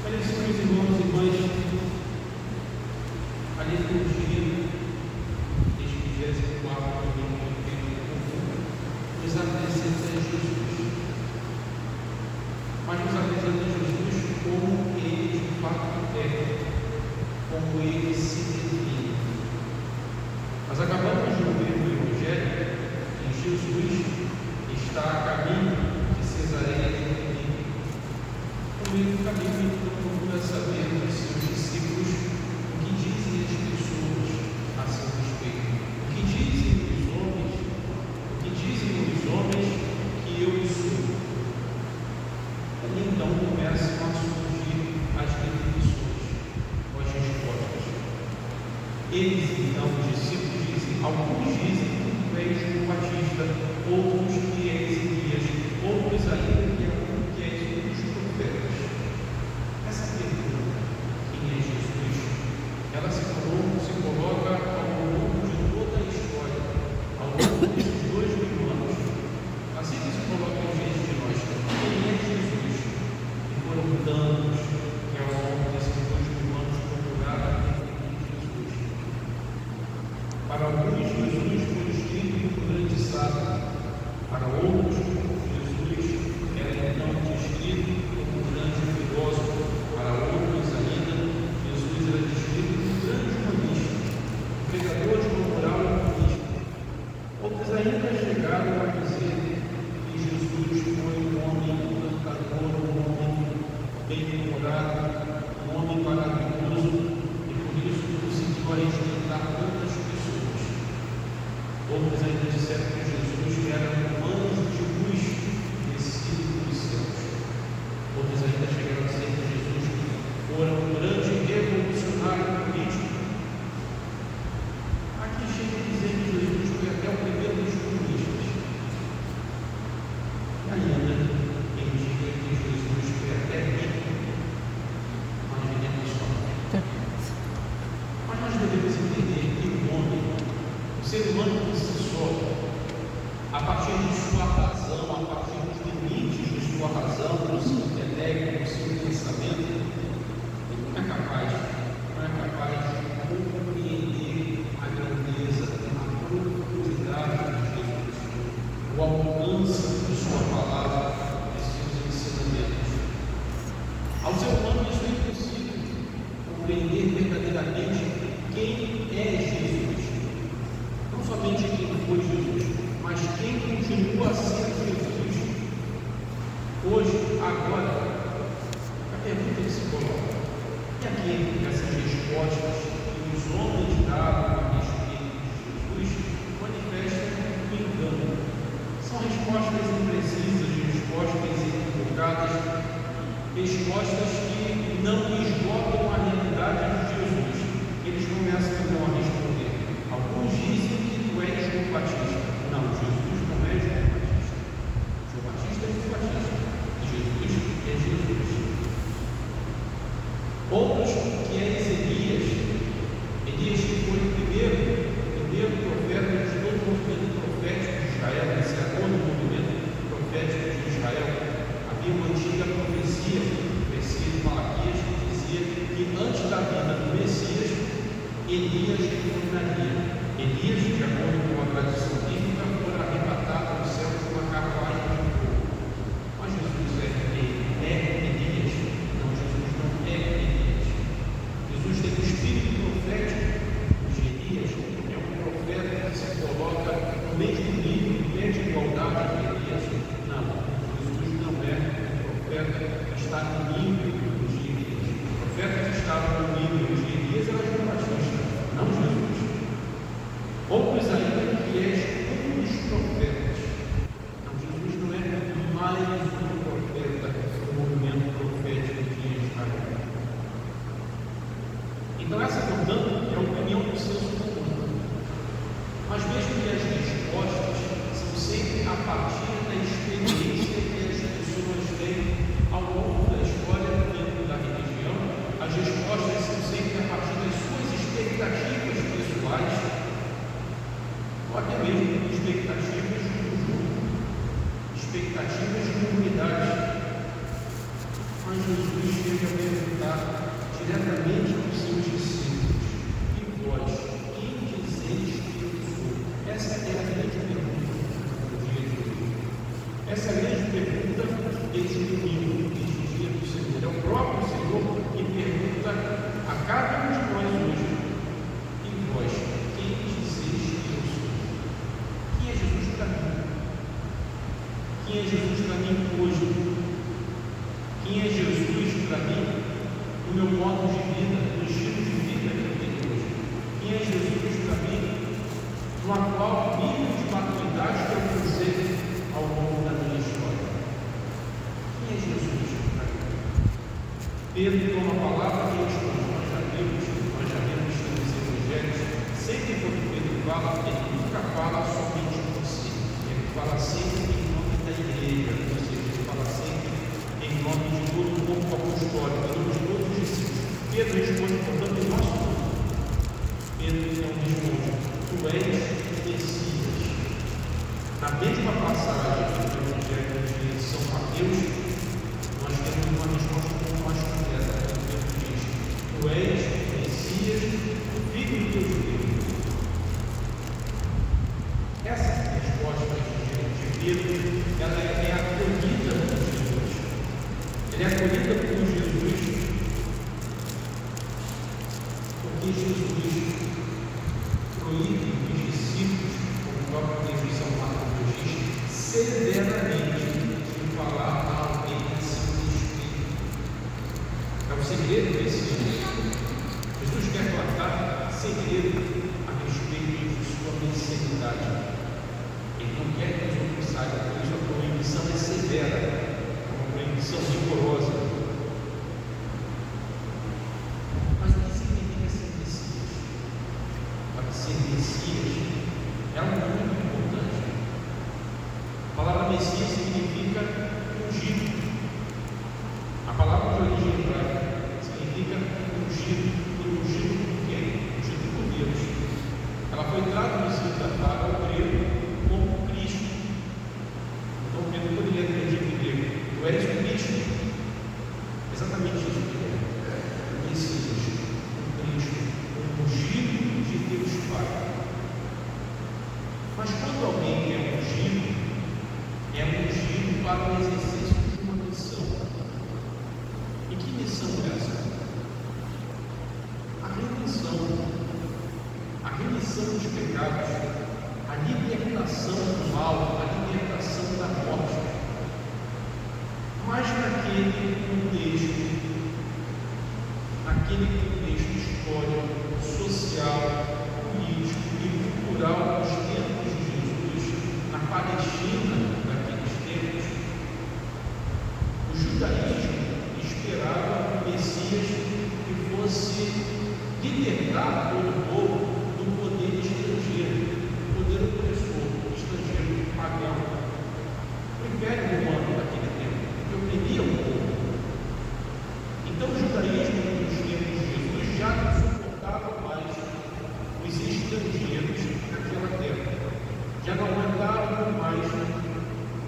Olha só, meus irmãos e irmãs, a liturgia deste 24º domingo do tempo comum nos apresenta Jesus, mas nos apresenta Jesus como ele de fato é, como ele se define. Nós acabamos de ouvir no Evangelho que Jesus está a caminho de Cesareia de Filipe. No meio do caminho, ele procura saber dos seus discípulos o que dizem as pessoas a seu respeito. O que dizem os homens que eu sou. E então começam a surgir as definições, as respostas. Eles, então, os discípulos dizem, alguns dizem que tu és João Batista, outros que és Elias, outros ainda que és um dos profetas. Essa pergunta, quem é Jesus, ela se coloca ao longo de toda a história, ao longo desses 2000 anos. Assim que se coloca diante de nós, quem é Jesus? E foram tantos que ao longo desses 2000 anos procuraram definir Jesus. Para alguns, Jesus foi descrito como grande sábio. Para outros, Jesus era então descrito como um grande filósofo. Para outros ainda, Jesus era descrito como um grande humanista, pregador de uma moral humanista. Outros ainda chegaram a dizer que Jesus foi um homem encantador, um homem bem-humorado, um homem maravilhoso, e por isso conseguiu respeitar tantas pessoas. Outros ainda disseram que Jesus era um anjo de luz descido dos céus. Outros ainda chegaram a dizer que Jesus fora um grande revolucionário político. Aqui chega a dizer que Jesus foi até o primeiro dos comunistas. E ainda quem diga que Jesus foi até rico. Nós devemos só. Mas nós devemos entender que o homem, o ser humano por si só, a partir de sua razão, a partir dos limites de sua razão, do seu intelecto, do seu pensamento, ele não é capaz de compreender a grandeza, a profundidade de Jesus, o alcance de sua palavra, de seus ensinamentos. Ao ser humano isso é impossível compreender verdadeiramente quem é Jesus. Não somente quem foi Jesus, mas quem continua a ser Jesus hoje, agora. A pergunta que se coloca: e aqui essas respostas que os homens davam a respeito de Jesus manifestam um engano? São respostas imprecisas, respostas equivocadas, respostas que não esgotam a realidade de Jesus. Eles começam então a responder. Alguns dizem que tu és João Batista. Não, Jesus não é João Batista. João Batista é João Batista. Jesus é Jesus. Outros que és Elias. Elias que foi o primeiro profeta de todo o movimento profético de Israel, esse segundo movimento profético de Israel. Havia uma antiga profecia de Malaquias que dizia que antes da vinda do Messias, Elias retornaria. Elias, de acordo com a tradição bíblica, foi arrebatado ao céu de uma carruagem de fogo. Mas Jesus é Elias. Não, Jesus não é Elias. Jesus tem o espírito profético de Elias. É um profeta que se coloca no mesmo nível, em pé de igualdade de Elias. Não, Jesus não é um profeta que está no nível de Elias. O profeta que estava no nível de Elias era João Batista, não Jesus. Outros ainda que és um dos profetas. Não, Jesus não é mais um profeta do movimento profético de Israel. Então essa, portanto, é a opinião do senso comum. Mas mesmo que as respostas são sempre a partir da experiência que as pessoas têm ao longo da história dentro da religião, as respostas são sempre a partir das suas expectativas pessoais, ou até mesmo expectativas de conjunto, expectativas de comunidade. Mas Jesus chega a perguntar diretamente aos seus discípulos: e vós, quem dizeis que eu sou? Essa é a grande pergunta do dia de hoje. Essa é a grande pergunta desse domingo, deste dia do Senhor. É o próprio Senhor que pergunta a cada um de nós hoje: e vós, quem dizeis que eu sou? Quem é Jesus para mim? Quem é Jesus para mim hoje? Quem é Jesus para mim no meu modo de vida, no estilo de vida que eu tenho hoje? Quem é Jesus para mim no atual nível de maturidade que eu alcancei ao longo da minha história? Quem é Jesus para mim? Pedro toma a palavra e responde. Nós já vemos nos evangelhos, sempre quando Pedro fala, ele nunca fala somente por si, ele fala sempre em nome da igreja, ou seja, ele fala sempre em nome de todo o corpo apostólico, em nome de todos os discípulos. Pedro responde, portanto, em nosso nome. Pedro então responde: tu és Messias. Na mesma passagem do Evangelho de São Mateus, nós temos uma resposta um pouco mais completa. Pedro diz: tu és Messias, o Filho de Deus. Essa resposta de Pedro, ela é acolhida por Jesus. Ela é acolhida por Jesus porque Jesus proíbe os discípulos, como o próprio texto de São Mateus diz, severamente de falar a alguém a seu respeito. É o segredo desse livro. Jesus quer plantar segredo a respeito de sua messianidade. Ele não quer que os outros saibam, por isso a proibição é severa, é uma proibição rigorosa. Mas o que significa ser Messias? Para ser Messias é algo muito importante. A palavra Messias significa ungido. A palavra de origem hebraica significa ungido. E ungido por quem? Ungido por Deus. Ela foi traduzida para o grego como Cristo. Então, Pedro poderia ter dito em grego: tu és o Cristo. Exatamente isso que é. O Messias, o Cristo, o ungido de Deus Pai. Mas quando alguém é ungido para o exercício de uma missão. E que missão é essa? A remissão dos pecados, a libertação do mal, a libertação da morte. Mas naquele contexto histórico, social, político e cultural dos tempos de Jesus, na Palestina daqueles tempos, o judaísmo esperava o Messias que fosse libertar todo o povo do poder estrangeiro, do poder opressor, estrangeiro, pagão. O Império Romano daquele tempo, que oprimia o povo. Então o judaísmo nos tempos de Jesus já não suportava mais os estrangeiros naquela terra. Já não aguentavam mais,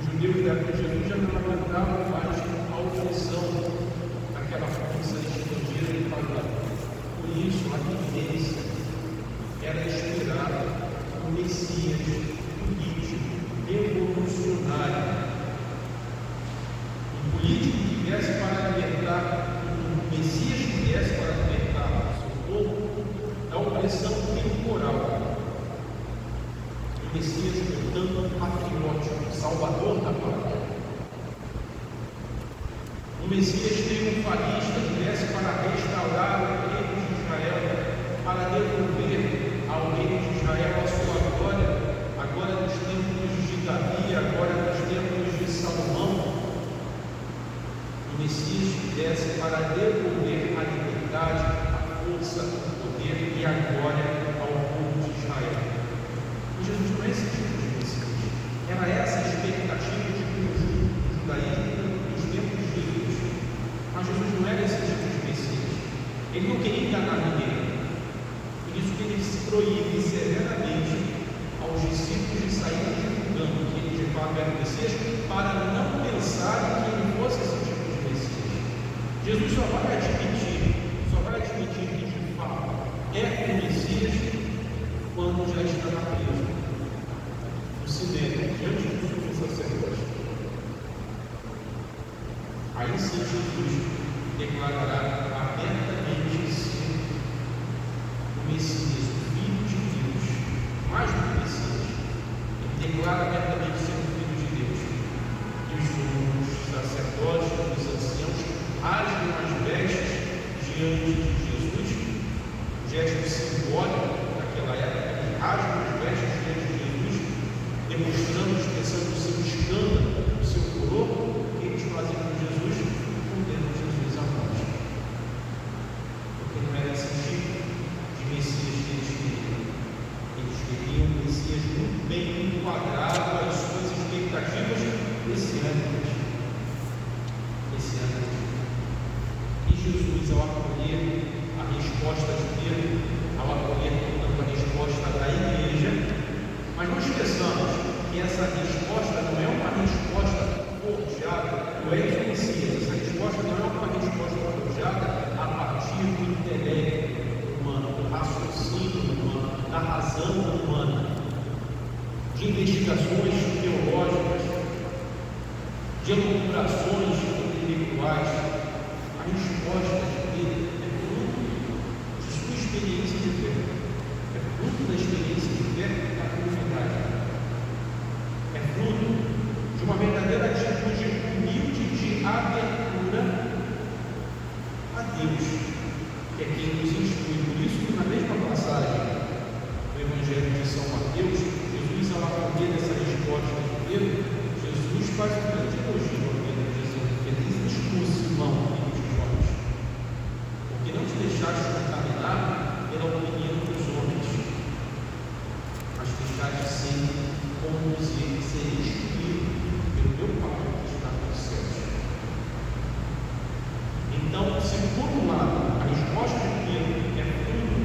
os judeus da época de Jesus já não aguentavam mais a opressão daquela força estrangeira e pagã. Por isso, a tendência era esperar o Messias político, revolucionário, um político que viesse para libertar, um Messias que viesse para libertar o seu povo da opressão temporal. O Messias, portanto, patriótico, salvador da pátria. O Messias triunfalista que viesse para restaurar o reino de Israel, para devolver ao reino de Israel a sua glória, agora nos tempos de Davi, agora nos tempos de Salomão. O Messias que viesse para devolver a liberdade, a força, o poder e a glória ao povo de Israel. E Jesus não é esse tipo de Messias. Era essa a expectativa de que o judaísmo nos tempos de Jesus. Mas Jesus não era esse tipo de Messias. Ele não queria enganar ninguém. Por isso que ele se proíbe severamente aos discípulos de saírem divulgando que ele de fato era o Messias, para não pensarem que ele fosse esse tipo de Messias. Jesus só vai admitir admitir que de fato é o Messias quando já está preso no cinema, diante do sumo sacerdote. Aí sim Jesus declarará abertamente ser o Messias, o Filho de Deus, mais do que Messias. Ele declara abertamente ser o Filho de Deus. E os sacerdotes, os anciãos, rasgam as vestes diante de Jesus, gesto simbólico daquela época, eles rasgam as vestes diante de Jesus, demonstrando a expressão do seu escândalo, do seu furor, que eles fazem com Jesus, condenam Jesus à morte. Porque não era esse tipo de Messias que eles queriam. Eles queriam um Messias muito bem enquadrado às suas expectativas messiânicas. E Jesus, ao acolher a resposta de Pedro, ao acolher, portanto, a resposta da igreja, mas não esqueçamos que essa resposta não é uma resposta forjada, não é o Messias, essa resposta não é uma resposta forjada a partir do intelecto humano, do raciocínio humano, da razão humana, de investigações teológicas, de elucubrações intelectuais. A resposta de Pedro é fruto de sua experiência de fé, é fruto da experiência de fé da comunidade, é fruto de uma verdadeira atitude humilde de abertura a Deus, que é quem nos instrui. Por isso que na mesma passagem do Evangelho de São Mateus, Jesus, ao acolher essa resposta de Pedro, Jesus faz um grande elogio a Pedro, dizendo: felizes tu, Simão, filho de Jonas, porque não te deixaste contaminar pela opinião dos homens, mas deixaste sempre conduzir, ser instruído pelo meu Pai que está nos céus. Então, se por um lado a resposta de Pedro é fruto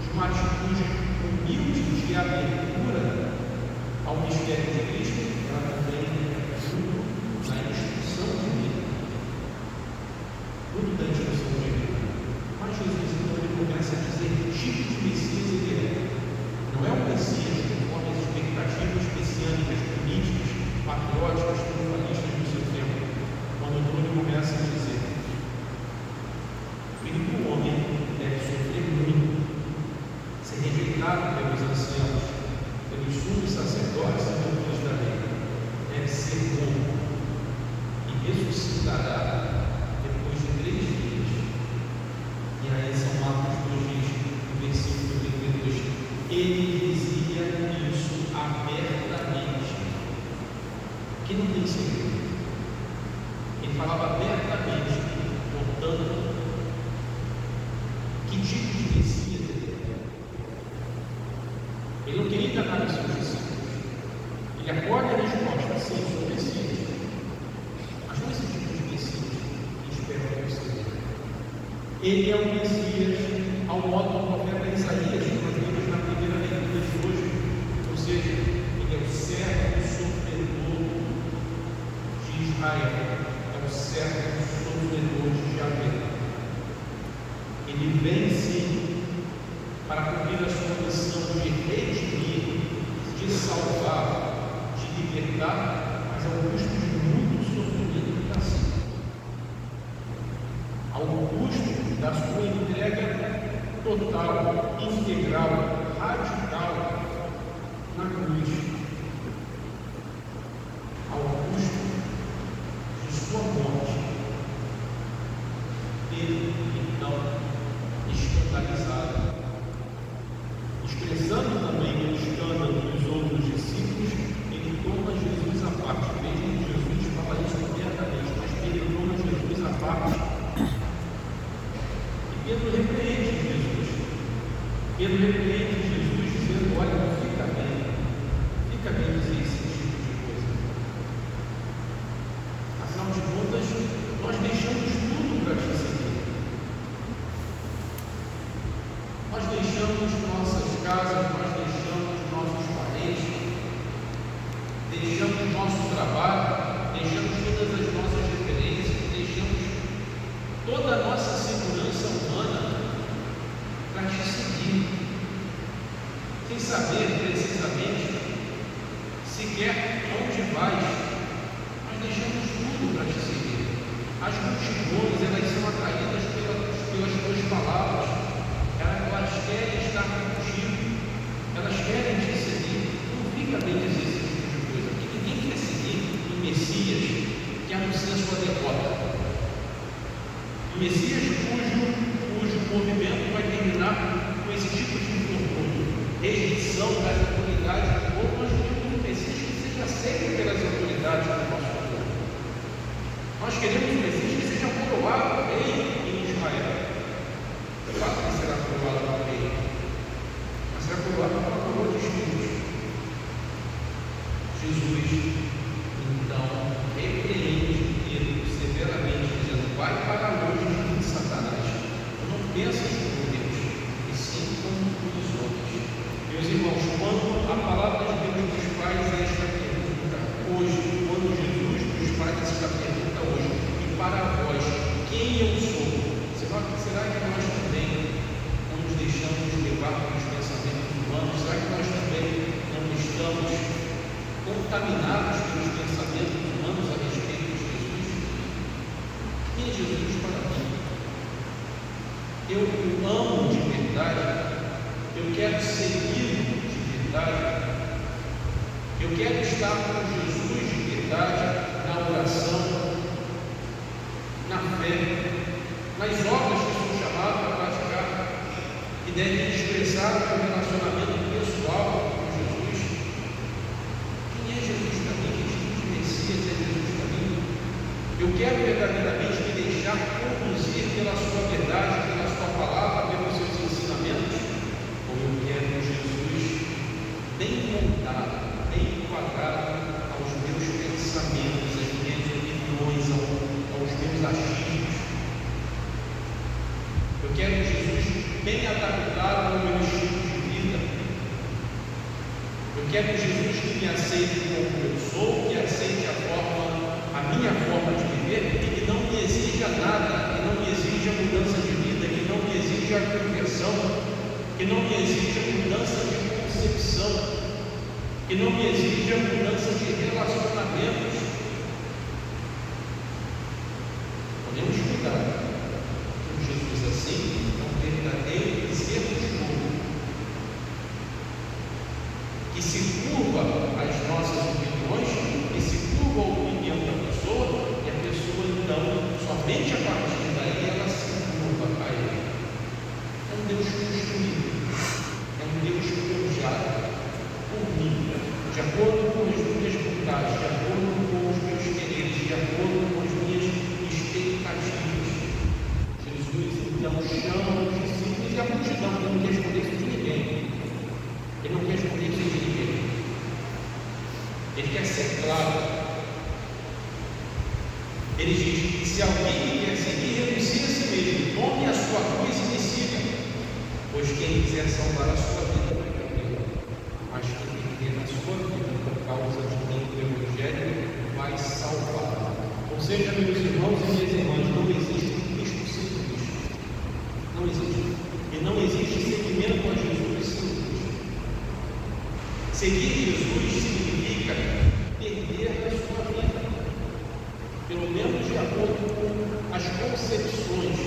de uma atitude humilde de abertura ao mistério de Cristo, ela também é fruto da instrução divina, fruto da instrução divina. Mas Jesus, então, ele começa a dizer que tipo de Messias ele é. Não é um Messias conforme as expectativas messiânicas, políticas, patrióticas, triunfalistas do seu tempo. Quando o Antônio começa a dizer: o filho do homem deve sofrer muito, ser rejeitado pelos anciãos, pelos sumos sacerdotes e doutores da lei, deve ser morto e ressuscitará depois de 3 dias. E aí São Marcos nos diz, no versículo 32, ele dizia isso abertamente, que não tem segredo. Ele falava abertamente, portanto, que tipo de Messias ele era. Ele não queria enganar os seus discípulos. Ele acolhe a resposta: sim, sou Messias. Mas não esse tipo de Messias que espera que você seja. Ele é o Messias ao modo do profeta Isaías, que nós vimos na primeira leitura de hoje. Ou seja, ele é o servo sofredor de Israel, é o servo sofredor de Javé. Ele vem sim para cumprir a sua missão de redimir, de salvar, de libertar, mas ao custo de muito sofrimento e humilhação, ao custo da sua entrega total, integral, radical na cruz, ao custo de sua morte. Ele, então, escandalizado, expressando também o escândalo dos outros discípulos, ele toma Jesus à parte. Vejam que Jesus fala isso abertamente, mas ele toma Jesus à parte. E Pedro repreende Jesus. Pedro repreende Jesus dizendo: olha, não fica bem dizer esse tipo de coisa. Afinal de contas, nós deixamos tudo para te seguir. Nós deixamos nossas casas, nós deixamos nossos parentes, deixamos nosso trabalho, deixamos todas as nossas referências, deixamos toda a nossa segurança humana sem saber precisamente sequer onde vais, nós deixamos tudo para te seguir. As multidões, elas são atraídas pelas tuas palavras, elas querem estar contigo, elas querem te seguir. Não fica bem dizer esse tipo de coisa, porque ninguém quer seguir um Messias que anuncia a sua derrota. Um Messias cujo movimento vai terminar com esse tipo de infortúnio, rejeição das autoridades do povo. Nós queremos um Messias que seja aceito pelas autoridades do nosso povo. Nós queremos um Messias que seja coroado rei em Israel. Claro que será coroado rei, mas será coroado com a coroa de espinhos. Jesus, então, repreende ele severamente, dizendo: vai para longe de Satanás. Não pensas como Deus, e sim como os outros. Meus irmãos, quando a palavra de Deus nos faz esta pergunta hoje, quando Jesus nos faz esta pergunta hoje, e para vós, quem eu sou? Será que nós também não nos deixamos levar pelos pensamentos humanos? Será que nós também não estamos contaminados pelos pensamentos humanos a respeito de Jesus? Quem é Jesus para mim? Eu o amo de verdade, eu quero segui-lo de verdade, eu quero estar com Jesus de verdade na oração, na fé, nas obras que sou chamado a praticar, que devem expressar o meu relacionamento pessoal com Jesus. Quem é Jesus para mim? Que tipo de Messias é Jesus para mim? Eu quero verdadeiramente me deixar conduzir pela sua verdade, pela sua palavra, pelos seus ensinamentos, ou eu quero Jesus bem montado, bem enquadrado aos meus pensamentos, às minhas opiniões, aos meus achismos? Eu quero Jesus bem adaptado ao meu estilo de vida. Eu quero Jesus que me aceite como eu sou, que aceite a minha forma de viver, e que não me exija nada, que não me exija mudança de vida, que não me exija conversão, que não me exija mudança de concepção, que não me exija mudança de relacionamentos. Podemos cuidar. Jesus assim é um verdadeiro discípulo que se curva às nossas opiniões, que se curva à opinião da pessoa, e a pessoa então, somente a partir daí, ela se curva a ele. É um Deus construído, é um Deus forjado por mim, de acordo com as minhas vontades, de acordo com os meus quereres, de acordo com as minhas expectativas. Jesus então chama os discípulos e a multidão. Ele não quer esconder isso de ninguém. Ele não quer esconder isso de ninguém. Ele quer ser claro. Ele diz: se alguém me quer seguir, renuncie a si mesmo, tome a sua cruz e me siga. Pois quem quiser salvar a sua vida vai perder, mas quem perder a sua vida por causa de mim, do Evangelho, vai salvar. Ou seja, meus irmãos e minhas irmãs, não existe não existe. E não existe seguimento a Jesus sem Cristo. Seguir Jesus significa perder a sua vida, pelo menos de acordo com as concepções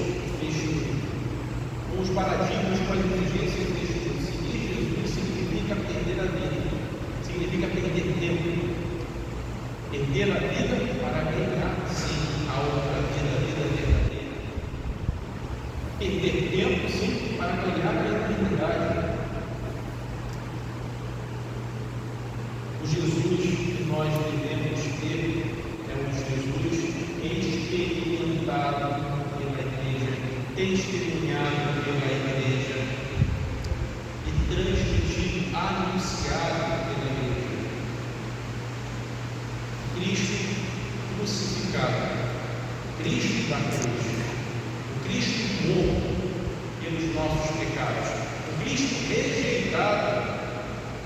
deste mundo, com os paradigmas, com as exigências deste mundo. Seguir Jesus significa perder a vida, significa perder tempo. Perder a vida para ganhar, sim, a outra vida, a vida verdadeira. Perder tempo, sim, para ganhar a eternidade. O Jesus que nós devemos ter é um Jesus experimentado pela igreja, testemunhado pela igreja e transmitido, anunciado pela igreja. Cristo crucificado, Cristo da cruz, Cristo morto pelos nossos pecados, o Cristo rejeitado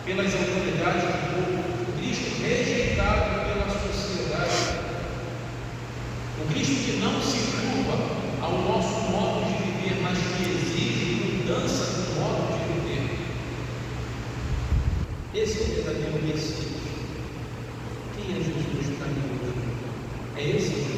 pelas autoridades do povo, o Cristo rejeitado pela sociedade, o Cristo que não se curva ao nosso modo de viver, mas que exige mudança no modo de viver. Esse é o verdadeiro Messias. Quem é Jesus para mim hoje? É esse Jesus